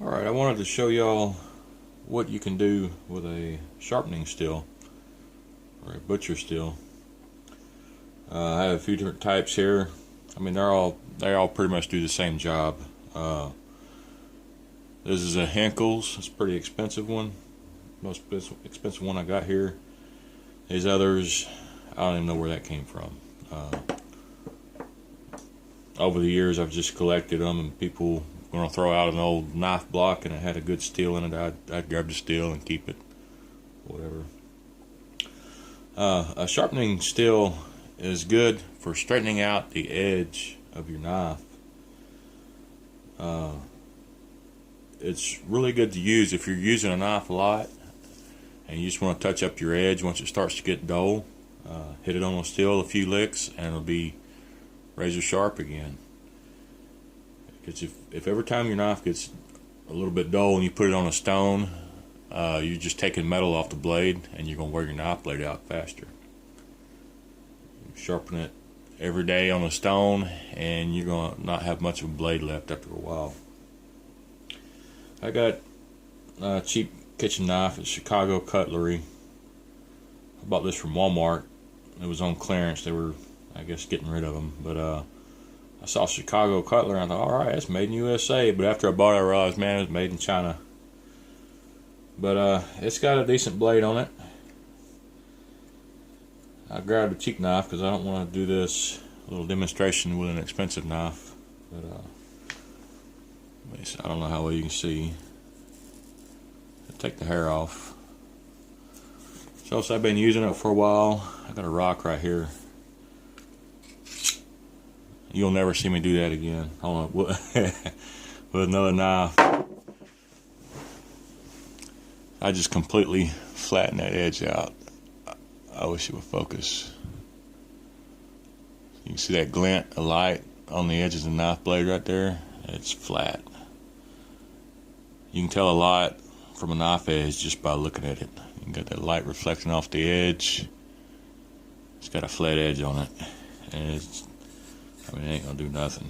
Alright, I wanted to show y'all what you can do with a sharpening steel or a butcher steel. I have a few different types here. I mean, they all pretty much do the same job. This is a Henkel's. It's a pretty expensive one. Most expensive one I got here. These others, I don't even know where that came from. Over the years, I've just collected them, and people were going to throw out an old knife block and it had a good steel in it. I'd grab the steel and keep it, whatever. A sharpening steel is good for straightening out the edge of your knife. It's really good to use if you're using a knife a lot and you just want to touch up your edge once it starts to get dull. Hit it on the steel a few licks and it'll be razor sharp again. Because if every time your knife gets a little bit dull and you put it on a stone, you're just taking metal off the blade and you're going to wear your knife blade out faster. Sharpen it every day on a stone and you're going to not have much of a blade left after a while. I got a cheap kitchen knife at Chicago Cutlery. I bought this from Walmart. It was on clearance. They were, I guess, getting rid of them. But I saw Chicago Cutlery and I thought, alright, it's made in USA. But after I bought it, I realized, man, it was made in China. But it's got a decent blade on it. I grabbed a cheap knife because I don't want to do this little demonstration with an expensive knife. But I don't know how well you can see. Take the hair off. So I've been using it for a while. I got a rock right here. You'll never see me do that again. Hold on, with another knife. I just completely flatten that edge out. I wish it would focus. You can see that glint of light on the edge of the knife blade right there. It's flat. You can tell a lot from a knife edge just by looking at it. You got that light reflecting off the edge. It's got a flat edge on it, and it ain't gonna do nothing.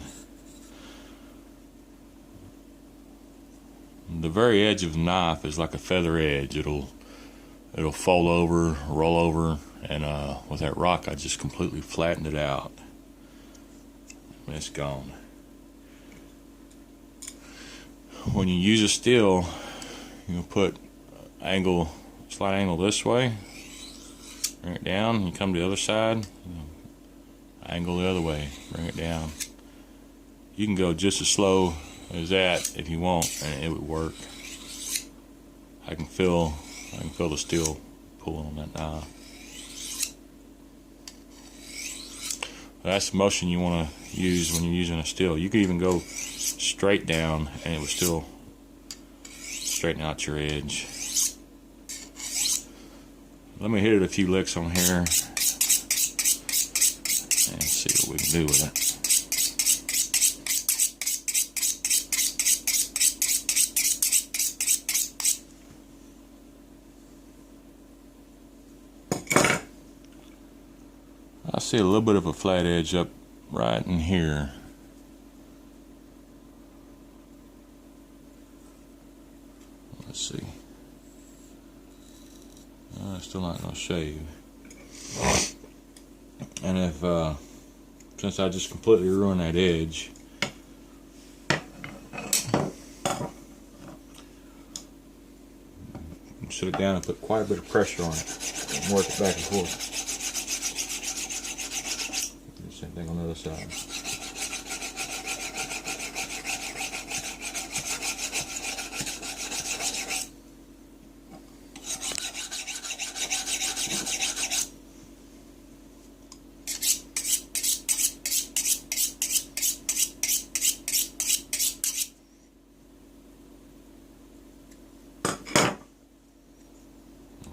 The very edge of the knife is like a feather edge. It'll fold over, roll over, and with that rock, I just completely flattened it out. And it's gone. When you use a steel, you put slight angle this way, bring it down, you come to the other side, angle the other way, bring it down. You can go just as slow as that if you want, and it would work. I can feel the steel pulling on that knife. That's the motion you want to use when you're using a steel. You could even go straight down and it would still straighten out your edge. Let me hit it a few licks on here and see what we can do with it. I see a little bit of a flat edge up right in here. Let's see. It's still not going to shave. And if, since I just completely ruined that edge, sit it down and put quite a bit of pressure on it and work it back and forth. Same thing on the other side.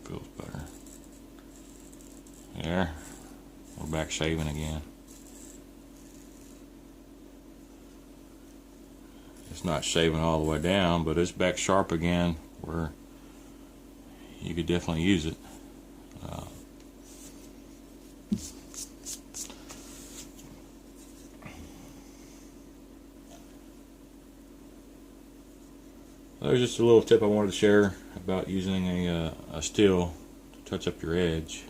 Feels better. There, we're back shaving again. It's not shaving all the way down, but it's back sharp again where you could definitely use it. There's just a little tip I wanted to share about using a steel to touch up your edge.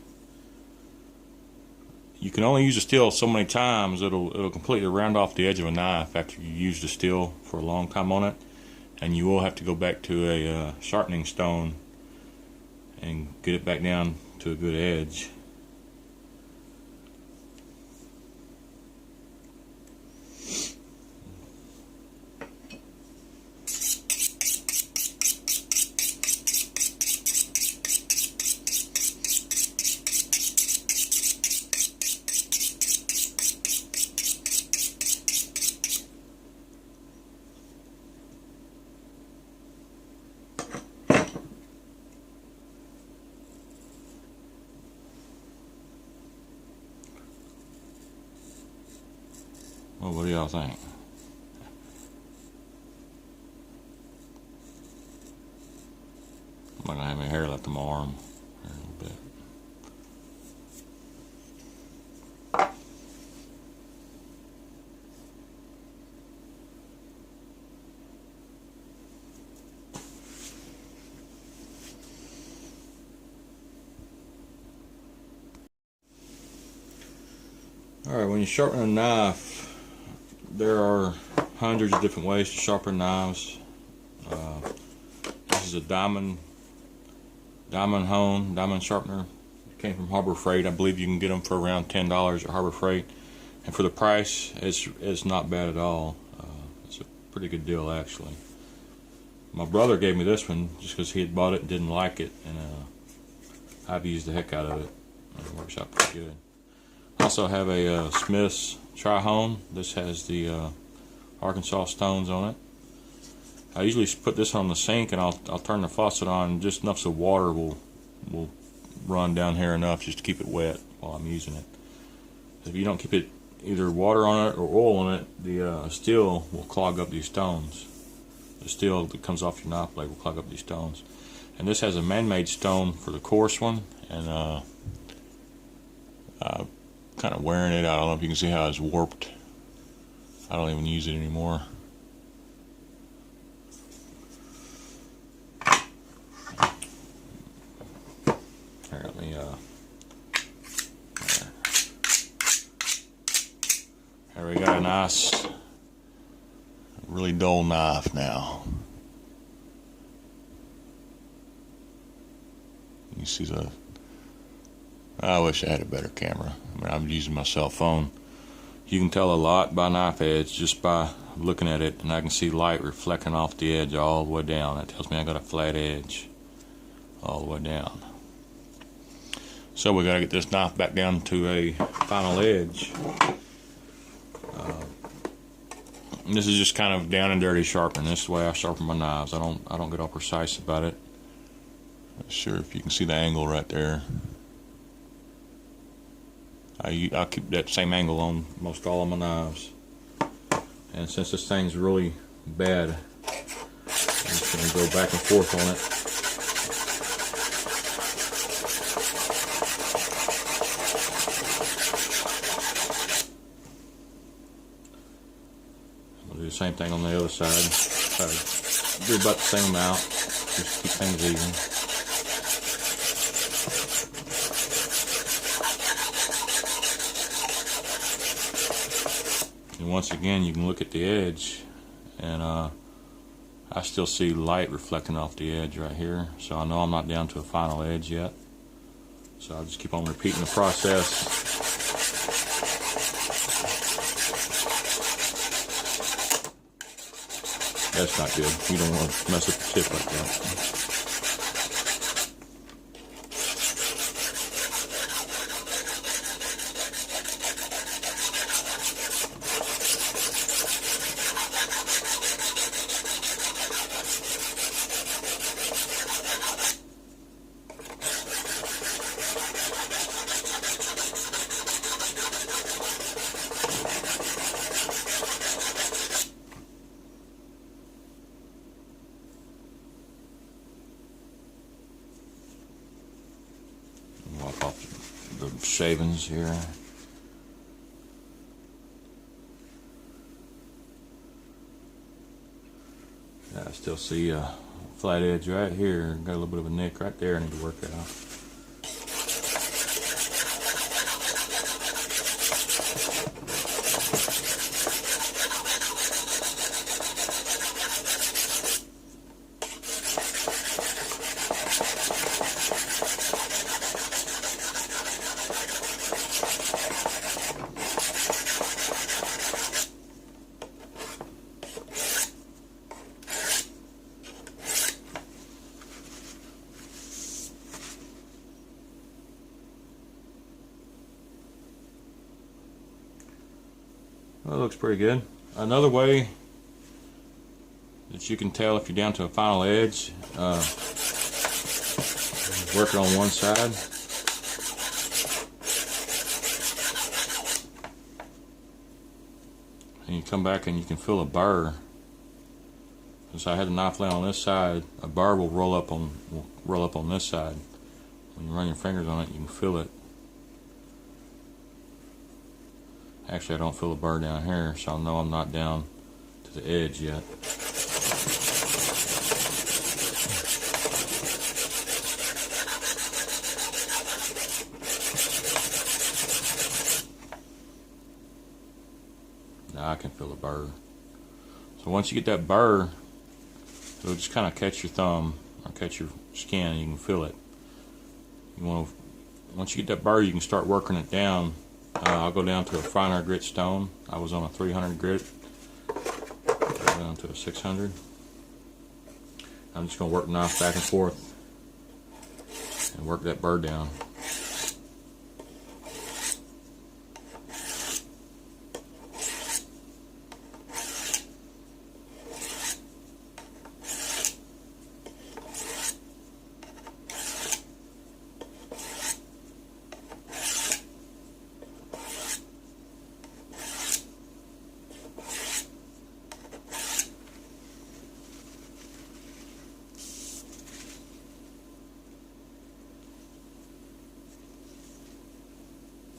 You can only use a steel so many times it'll completely round off the edge of a knife after you use the steel for a long time on it, and you will have to go back to a sharpening stone and get it back down to a good edge. Well, what do y'all think? I'm not gonna have any hair left on my arm here in a little bit. Alright, when you sharpen a knife, there are hundreds of different ways to sharpen knives. This is a diamond sharpener. It came from Harbor Freight. I believe you can get them for around $10 at Harbor Freight, and for the price, it's not bad at all. It's a pretty good deal actually. My brother gave me this one just because he had bought it and didn't like it, and I've used the heck out of it. It works out pretty good. I also have a Smith's Tri-Hone. This has the Arkansas stones on it. I usually put this on the sink and I'll turn the faucet on just enough so water will run down here enough just to keep it wet while I'm using it. If you don't keep it either water on it or oil on it, the steel will clog up these stones. The steel that comes off your knife blade will clog up these stones. And this has a man-made stone for the coarse one, and kind of wearing it. I don't know if you can see how it's warped. I don't even use it anymore. Here, let me there we got a nice, really dull knife now. You see the, I wish I had a better camera. I mean, I'm using my cell phone. You can tell a lot by knife edge just by looking at it, and I can see light reflecting off the edge all the way down. That tells me I got a flat edge all the way down. So we got to get this knife back down to a final edge. This is just kind of down and dirty sharpening. This is the way I sharpen my knives. I don't get all precise about it. Not sure if you can see the angle right there. I keep that same angle on most all of my knives. And since this thing's really bad, I'm just going to go back and forth on it. I'll do the same thing on the other side. Do about the same amount, just keep things even. And once again, you can look at the edge, and I still see light reflecting off the edge right here, so I know I'm not down to a final edge yet. So I'll just keep on repeating the process. That's not good. You don't want to mess up the tip like that. Wipe off the shavings here. Yeah, I still see flat edge right here. Got a little bit of a nick right there I need to work out. Well, it looks pretty good. Another way that you can tell if you're down to a final edge, work it on one side. And you come back and you can feel a burr. Since I had the knife laying on this side, a burr will roll up on this side. When you run your fingers on it, you can feel it. Actually, I don't feel a burr down here, so I know I'm not down to the edge yet. Now I can feel a burr. So once you get that burr, it'll just kind of catch your thumb or catch your skin, and you can feel it. Once you get that burr, you can start working it down. I'll go down to a finer grit stone. I was on a 300 grit. Go down to a 600. I'm just going to work the knife back and forth and work that burr down.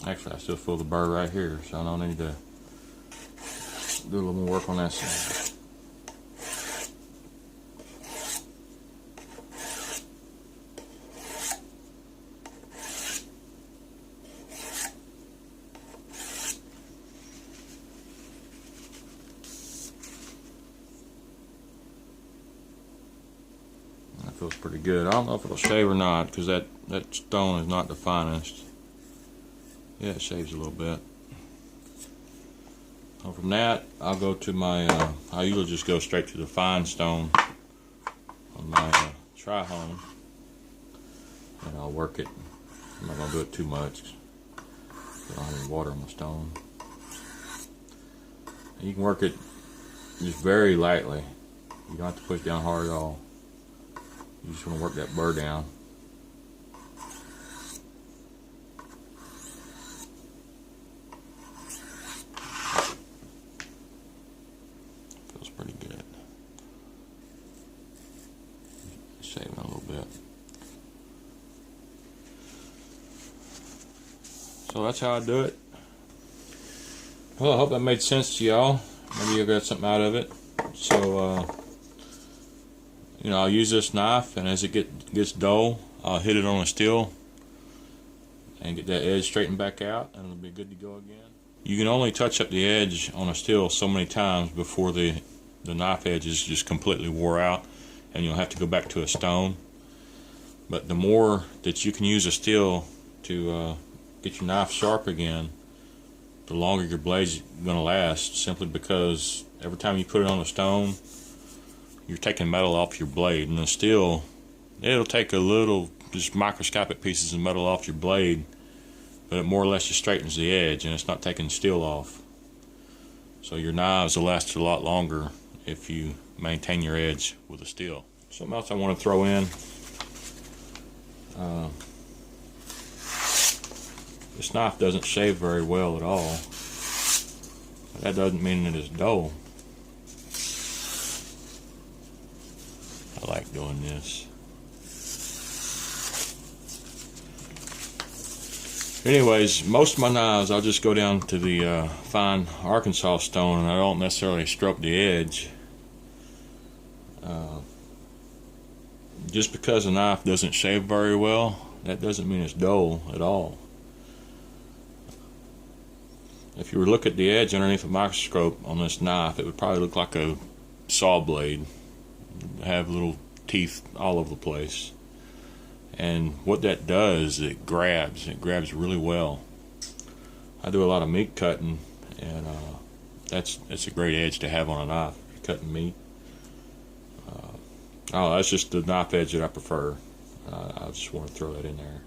Actually, I still feel the burr right here, so I don't need to do a little more work on that side. That feels pretty good. I don't know if it'll shave or not, because that stone is not the finest. Yeah, it shaves a little bit. So from that, I'll go to my, I usually just go straight to the fine stone on my tri-hone, and I'll work it. I'm not going to do it too much, I don't have any water on the stone. And you can work it just very lightly. You don't have to push down hard at all. You just want to work that burr down. Pretty good. Shaving a little bit. So that's how I do it. Well, I hope that made sense to y'all. Maybe you got something out of it. So, I'll use this knife, and as it gets dull, I'll hit it on a steel and get that edge straightened back out, and it'll be good to go again. You can only touch up the edge on a steel so many times before the knife edge is just completely wore out, and you'll have to go back to a stone. But the more that you can use a steel to get your knife sharp again, the longer your blade's going to last, simply because every time you put it on a stone, you're taking metal off your blade, and the steel, it'll take a little, just microscopic pieces of metal off your blade, but it more or less just straightens the edge, and it's not taking steel off. So your knives will last a lot longer if you maintain your edge with a steel. Something else I want to throw in. This knife doesn't shave very well at all. But that doesn't mean it is dull. I like doing this. Anyways, most of my knives, I'll just go down to the fine Arkansas stone, and I don't necessarily stroke the edge. just because a knife doesn't shave very well, that doesn't mean it's dull at all. If you were to look at the edge underneath a microscope on this knife, it would probably look like a saw blade. Have little teeth all over the place. And what that does, it grabs really well. I do a lot of meat cutting, and that's a great edge to have on a knife, cutting meat. Oh, that's just the knife edge that I prefer. I just want to throw that in there.